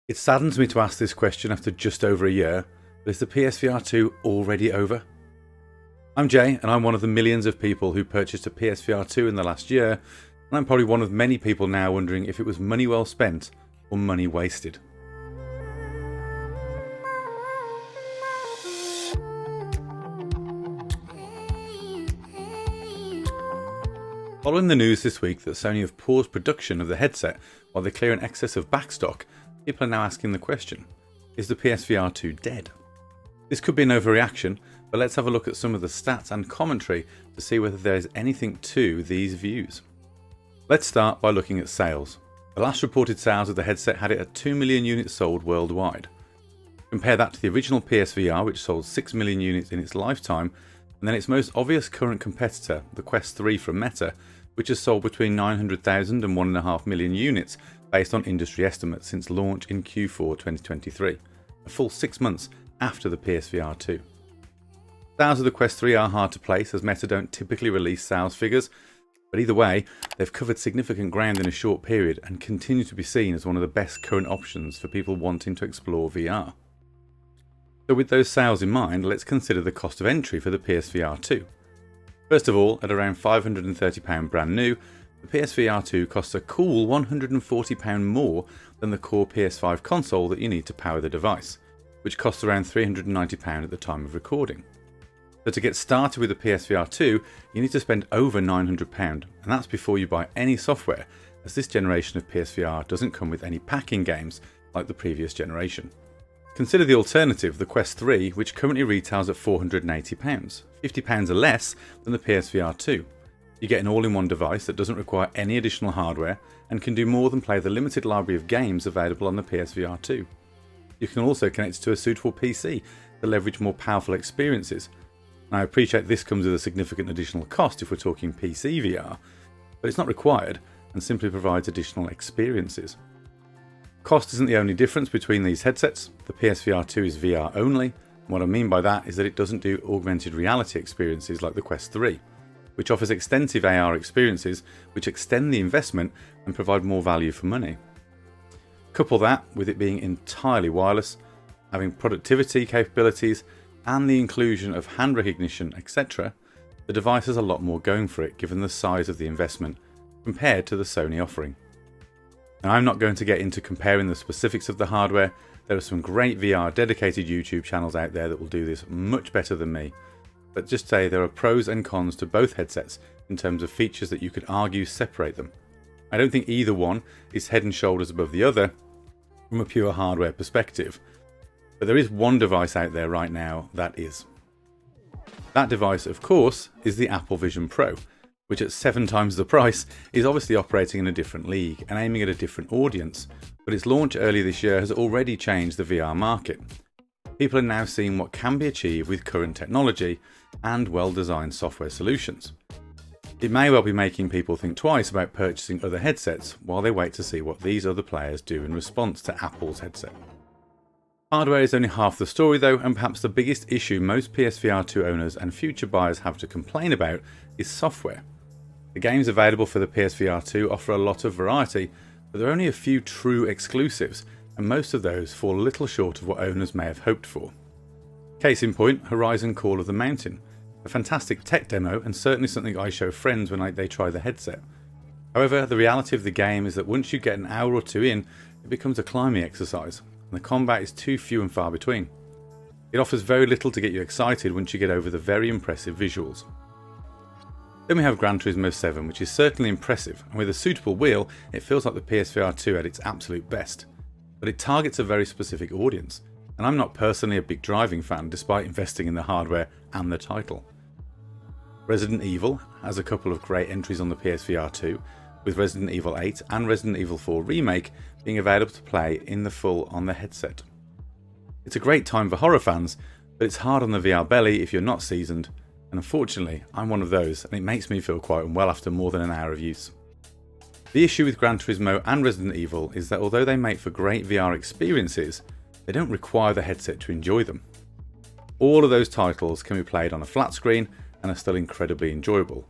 It saddens me to ask this question after just over a year, but is the PSVR2 already over? I'm Jay, and I'm one of the millions of people who purchased a PSVR2 in the last year, and I'm probably one of many people now wondering if it was money well spent or money wasted. Following the news this week that Sony have paused production of the headset while they clear an excess of backstock, people are now asking the question, is the PSVR2 dead? This could be an overreaction, but let's have a look at some of the stats and commentary to see whether there is anything to these views. Let's start by looking at sales. The last reported sales of the headset had it at 2 million units sold worldwide. Compare that to the original PSVR, which sold 6 million units in its lifetime, and then its most obvious current competitor, the Quest 3 from Meta, which has sold between 900,000 and 1.5 million units based on industry estimates since launch in Q4 2023, a full 6 months after the PSVR2. Sales of the Quest 3 are hard to place as Meta don't typically release sales figures, but either way, they've covered significant ground in a short period and continue to be seen as one of the best current options for people wanting to explore VR. So with those sales in mind, let's consider the cost of entry for the PSVR2. First of all, at around £530 brand new, the PSVR2 costs a cool £140 more than the core PS5 console that you need to power the device, which costs around £390 at the time of recording. So to get started with the PSVR2, you need to spend over £900, and that's before you buy any software, as this generation of PSVR doesn't come with any packing games like the previous generation. Consider the alternative, the Quest 3, which currently retails at £480, £50 less than the PSVR2. You get an all-in-one device that doesn't require any additional hardware and can do more than play the limited library of games available on the PSVR2. You can also connect it to a suitable PC to leverage more powerful experiences. Now, I appreciate this comes with a significant additional cost if we're talking PC VR, but it's not required and simply provides additional experiences. Cost isn't the only difference between these headsets. The PSVR2 is VR only, and what I mean by that is that it doesn't do augmented reality experiences like the Quest 3, which offers extensive AR experiences which extend the investment and provide more value for money. Couple that with it being entirely wireless, having productivity capabilities, and the inclusion of hand recognition, etc., the device has a lot more going for it given the size of the investment compared to the Sony offering. Now, I'm not going to get into comparing the specifics of the hardware. There are some great VR dedicated YouTube channels out there that will do this much better than me, but just say there are pros and cons to both headsets in terms of features that you could argue separate them. I don't think either one is head and shoulders above the other from a pure hardware perspective, but there is one device out there right now that is. That device, of course, is the Apple Vision Pro, which at 7 times the price is obviously operating in a different league and aiming at a different audience, but its launch earlier this year has already changed the VR market. People are now seeing what can be achieved with current technology and well-designed software solutions. It may well be making people think twice about purchasing other headsets while they wait to see what these other players do in response to Apple's headset. Hardware is only half the story though, and perhaps the biggest issue most PSVR2 owners and future buyers have to complain about is software. The games available for the PSVR2 offer a lot of variety, but there are only a few true exclusives, and most of those fall little short of what owners may have hoped for. Case in point, Horizon Call of the Mountain, a fantastic tech demo and certainly something I show friends when they try the headset. However, the reality of the game is that once you get an hour or two in, it becomes a climbing exercise, and the combat is too few and far between. It offers very little to get you excited once you get over the very impressive visuals. Then we have Gran Turismo 7, which is certainly impressive, and with a suitable wheel, it feels like the PSVR2 at its absolute best. But it targets a very specific audience, and I'm not personally a big driving fan despite investing in the hardware and the title. Resident Evil has a couple of great entries on the PSVR2, with Resident Evil 8 and Resident Evil 4 Remake being available to play in the full on the headset. It's a great time for horror fans, but it's hard on the VR belly if you're not seasoned, and unfortunately I'm one of those, and it makes me feel quite unwell after more than an hour of use. The issue with Gran Turismo and Resident Evil is that although they make for great VR experiences, they don't require the headset to enjoy them. All of those titles can be played on a flat screen and are still incredibly enjoyable,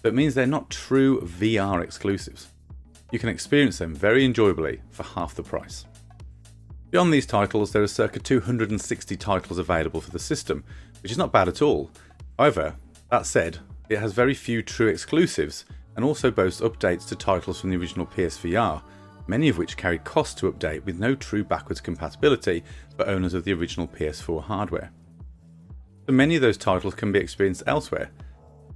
but it means they're not true VR exclusives. You can experience them very enjoyably for half the price. Beyond these titles, there are circa 260 titles available for the system, which is not bad at all. However, that said, it has very few true exclusives and also boasts updates to titles from the original PSVR, many of which carry costs to update with no true backwards compatibility for owners of the original PS4 hardware. So many of those titles can be experienced elsewhere,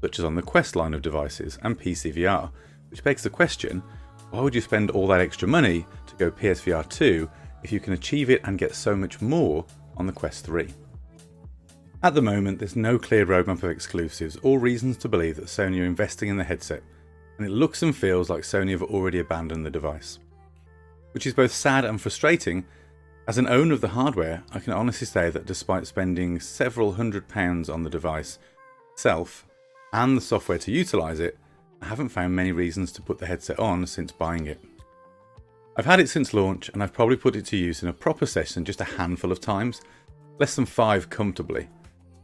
such as on the Quest line of devices and PCVR, which begs the question, why would you spend all that extra money to go PSVR2 if you can achieve it and get so much more on the Quest 3? At the moment, there's no clear roadmap of exclusives or reasons to believe that Sony are investing in the headset, and it looks and feels like Sony have already abandoned the device. Which is both sad and frustrating. As an owner of the hardware, I can honestly say that despite spending several £100s on the device itself and the software to utilise it, I haven't found many reasons to put the headset on since buying it. I've had it since launch, and I've probably put it to use in a proper session just a handful of times, less than 5 comfortably.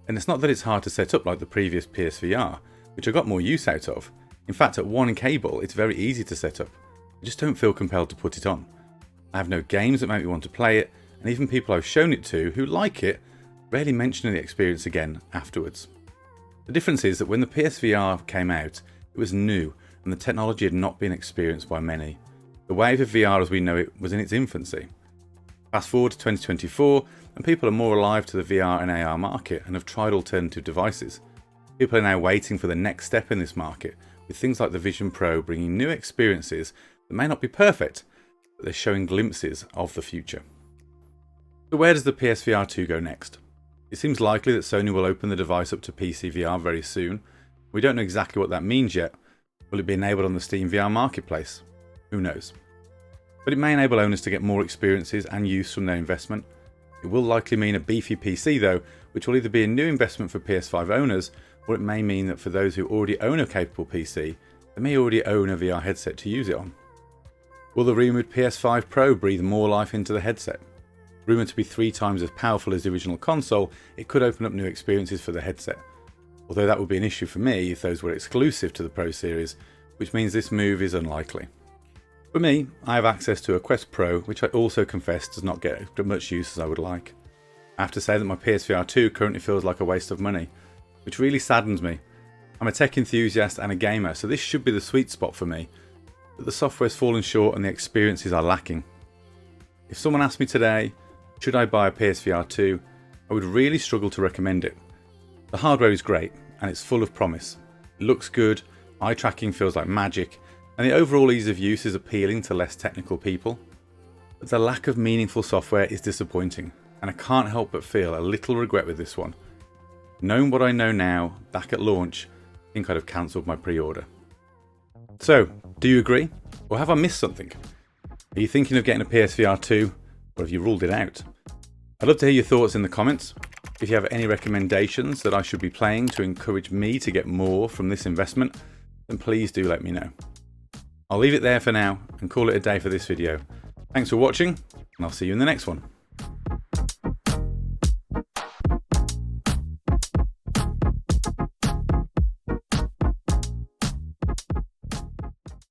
And it's not that it's hard to set up like the previous PSVR, which I got more use out of. In fact, at one cable, it's very easy to set up. I just don't feel compelled to put it on. I have no games that make me want to play it, and even people I've shown it to who like it rarely mention the experience again afterwards. The difference is that when the PSVR came out, it was new and the technology had not been experienced by many. The wave of VR as we know it was in its infancy. Fast forward to 2024 and people are more alive to the VR and AR market and have tried alternative devices. People are now waiting for the next step in this market, with things like the Vision Pro bringing new experiences that may not be perfect, but they're showing glimpses of the future. So where does the PSVR2 go next? It seems likely that Sony will open the device up to PCVR very soon. We don't know exactly what that means yet. Will it be enabled on the Steam VR marketplace? Who knows? But it may enable owners to get more experiences and use from their investment. It will likely mean a beefy PC though, which will either be a new investment for PS5 owners, or it may mean that for those who already own a capable PC, they may already own a VR headset to use it on. Will the rumoured PS5 Pro breathe more life into the headset? Rumoured to be 3 times as powerful as the original console, it could open up new experiences for the headset. Although that would be an issue for me if those were exclusive to the Pro series, which means this move is unlikely. For me, I have access to a Quest Pro, which I also confess does not get as much use as I would like. I have to say that my PSVR 2 currently feels like a waste of money, which really saddens me. I'm a tech enthusiast and a gamer, so this should be the sweet spot for me, but the software's fallen short and the experiences are lacking. If someone asked me today, should I buy a PSVR 2, I would really struggle to recommend it. The hardware is great and it's full of promise. It looks good, eye tracking feels like magic, and the overall ease of use is appealing to less technical people. But the lack of meaningful software is disappointing, and I can't help but feel a little regret with this one. Knowing what I know now, back at launch, I think I'd have cancelled my pre-order. So, do you agree? Or have I missed something? Are you thinking of getting a PSVR 2, or have you ruled it out? I'd love to hear your thoughts in the comments. If you have any recommendations that I should be playing to encourage me to get more from this investment, then please do let me know. I'll leave it there for now and call it a day for this video. Thanks for watching, and I'll see you in the next one.